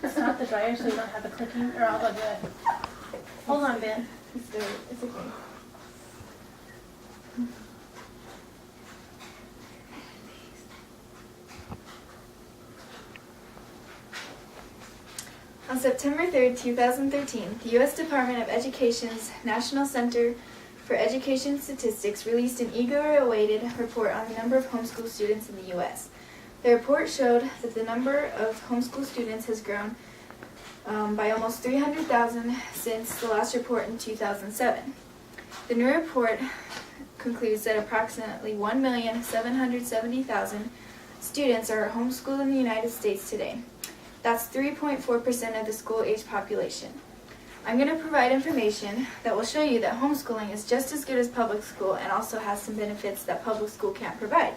It's not the dryer, so you don't have the clicking, or I'll go do it. Hold on, Ben. It's okay. On September 3rd, 2013, the U.S. Department of Education's National Center for Education Statistics released an eagerly awaited report on the number of homeschool students in the U.S. The report showed that the number of homeschool students has grown by almost 300,000 since the last report in 2007. The new report concludes that approximately 1,770,000 students are homeschooled in the United States today. That's 3.4% of the school-age population. I'm going to provide information that will show you that homeschooling is just as good as public school and also has some benefits that public school can't provide.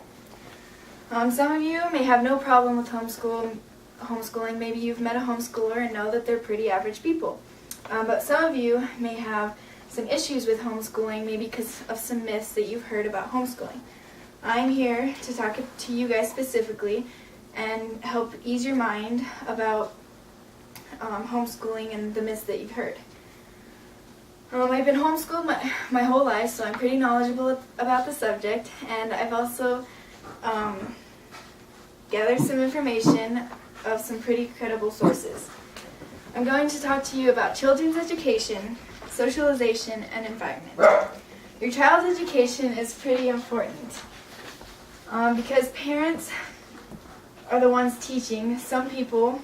Some of you may have no problem with homeschooling. Maybe you've met a homeschooler and know that they're pretty average people. But some of you may have some issues with homeschooling, maybe because of some myths that you've heard about homeschooling. I'm here to talk to you guys specifically and help ease your mind about homeschooling and the myths that you've heard. I've been homeschooled my whole life, so I'm pretty knowledgeable about the subject, and I've also gathered some information of some pretty credible sources. I'm going to talk to you about children's education, socialization, and environment. Your child's education is pretty important because parents are the ones teaching. Some people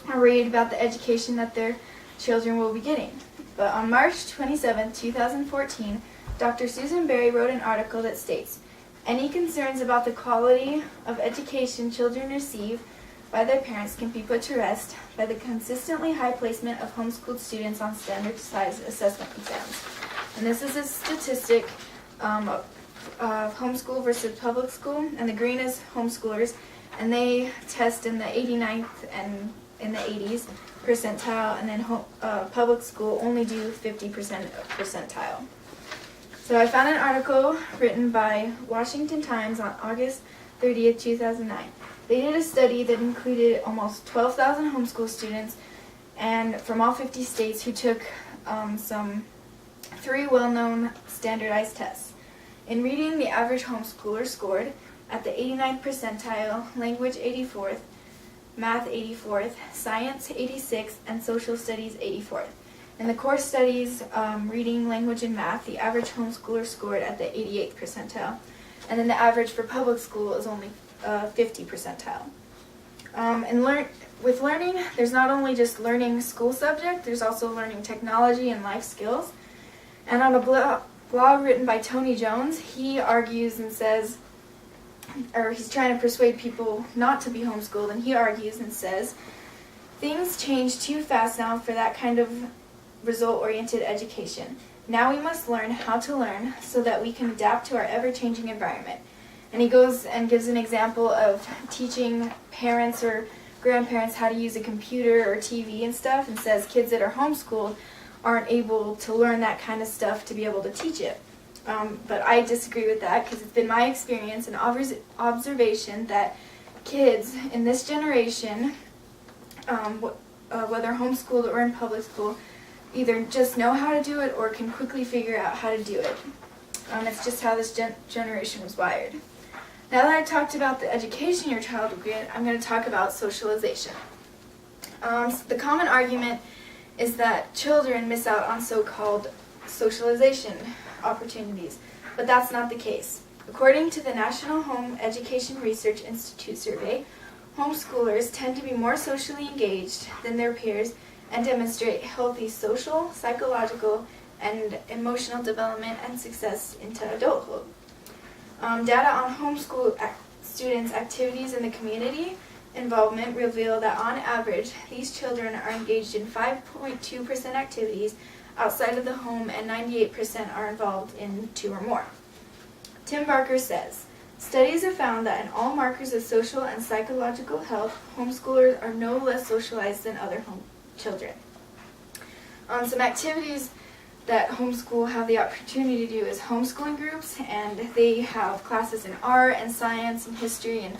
are worried about the education that their children will be getting. But on March 27, 2014, Dr. Susan Berry wrote an article that states, "Any concerns about the quality of education children receive by their parents can be put to rest by the consistently high placement of homeschooled students on standardized assessment exams." And this is a statistic of homeschool versus public school, and the green is homeschoolers, and they test in the 89th and in the 80s percentile, and then public school only do 50% percentile. So I found an article written by Washington Times on August 30th, 2009. They did a study that included almost 12,000 homeschool students and from all 50 states who took some 3 well-known standardized tests. In reading, the average homeschooler scored at the 89th percentile, language 84th, math 84th, science 86th, and social studies 84th. In the core studies, reading, language, and math, the average homeschooler scored at the 88th percentile, and then the average for public school is only 50 percentile. With learning, there's not only just learning school subject, there's also learning technology and life skills. And on a blog written by Tony Jones, he argues and says, or he's trying to persuade people not to be homeschooled, and he argues and says, "Things change too fast now for that kind of result-oriented education. Now we must learn how to learn so that we can adapt to our ever-changing environment." And he goes and gives an example of teaching parents or grandparents how to use a computer or TV and stuff, and says kids that are homeschooled aren't able to learn that kind of stuff to be able to teach it. But I disagree with that because it's been my experience and observation that kids in this generation, whether homeschooled or in public school, either just know how to do it or can quickly figure out how to do it. It's just how this generation was wired. Now that I talked about the education your child will get, I'm going to talk about socialization. The common argument is that children miss out on so-called socialization opportunities, but that's not the case. According to the National Home Education Research Institute survey, homeschoolers tend to be more socially engaged than their peers and demonstrate healthy social, psychological, and emotional development and success into adulthood. Data on homeschool students' activities in the community involvement reveal that on average, these children are engaged in 5.2% activities outside of the home, and 98% are involved in 2 or more. Tim Barker says, "Studies have found that in all markers of social and psychological health, homeschoolers are no less socialized than other children." Some activities that homeschool have the opportunity to do is homeschooling groups, and they have classes in art and science and history and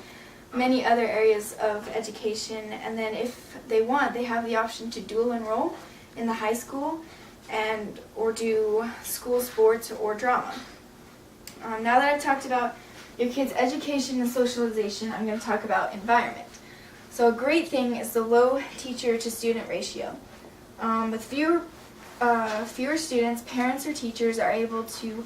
many other areas of education, and then if they want, they have the option to dual enroll in the high school or do school sports or drama. Now that I've talked about your kids' education and socialization, I'm going to talk about environment. So a great thing is the low teacher to student ratio. With fewer students, parents or teachers are able to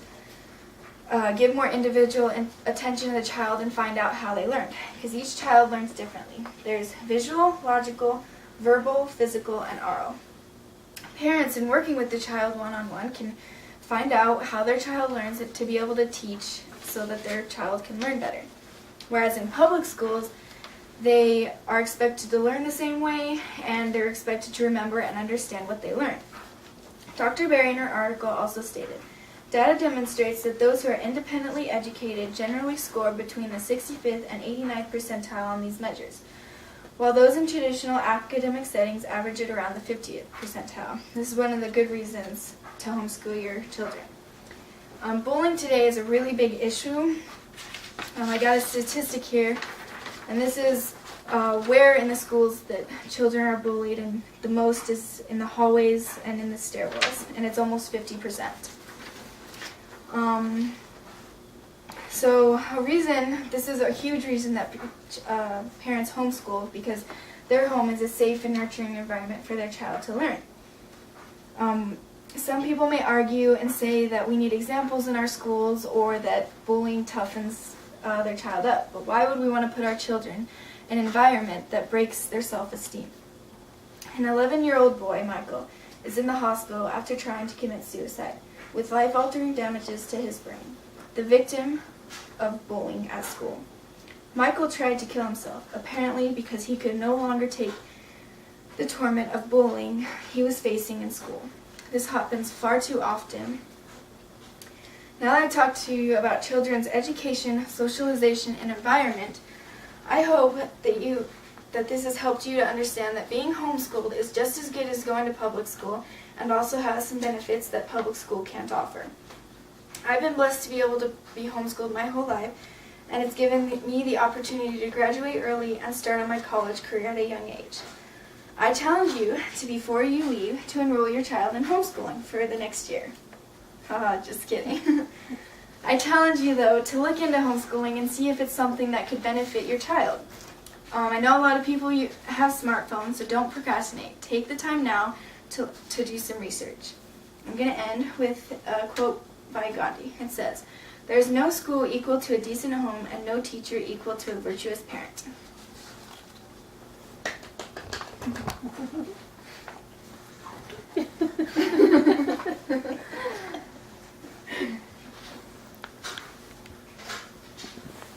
give more individual attention to the child and find out how they learned, because each child learns differently. There's visual, logical, verbal, physical, and oral. Parents, in working with the child one-on-one, can find out how their child learns to be able to teach so that their child can learn better. Whereas in public schools, they are expected to learn the same way, and they're expected to remember and understand what they learned. Dr. Berry in her article also stated, data demonstrates that those who are independently educated generally score between the 65th and 89th percentile on these measures, while those in traditional academic settings average at around the 50th percentile. This is one of the good reasons to homeschool your children. Bullying today is a really big issue. I got a statistic here, and this is where in the schools that children are bullied, and the most is in the hallways and in the stairwells, and it's almost 50%. So this is a huge reason that parents homeschool, because their home is a safe and nurturing environment for their child to learn. Some people may argue and say that we need examples in our schools, or that bullying toughens their child up. But why would we want to put our children in an environment that breaks their self-esteem? An 11-year-old boy, Michael, is in the hospital after trying to commit suicide, with life-altering damages to his brain, the victim of bullying at school. Michael tried to kill himself, apparently because he could no longer take the torment of bullying he was facing in school. This happens far too often. Now that I've talked to you about children's education, socialization, and environment, I hope that this has helped you to understand that being homeschooled is just as good as going to public school, and also has some benefits that public school can't offer. I've been blessed to be able to be homeschooled my whole life, and it's given me the opportunity to graduate early and start on my college career at a young age. I challenge you to, before you leave, to enroll your child in homeschooling for the next year. Haha, just kidding. I challenge you, though, to look into homeschooling and see if it's something that could benefit your child. I know a lot of people have smartphones, so don't procrastinate. Take the time now to do some research. I'm going to end with a quote by Gandhi. It says, "There is no school equal to a decent home, and no teacher equal to a virtuous parent."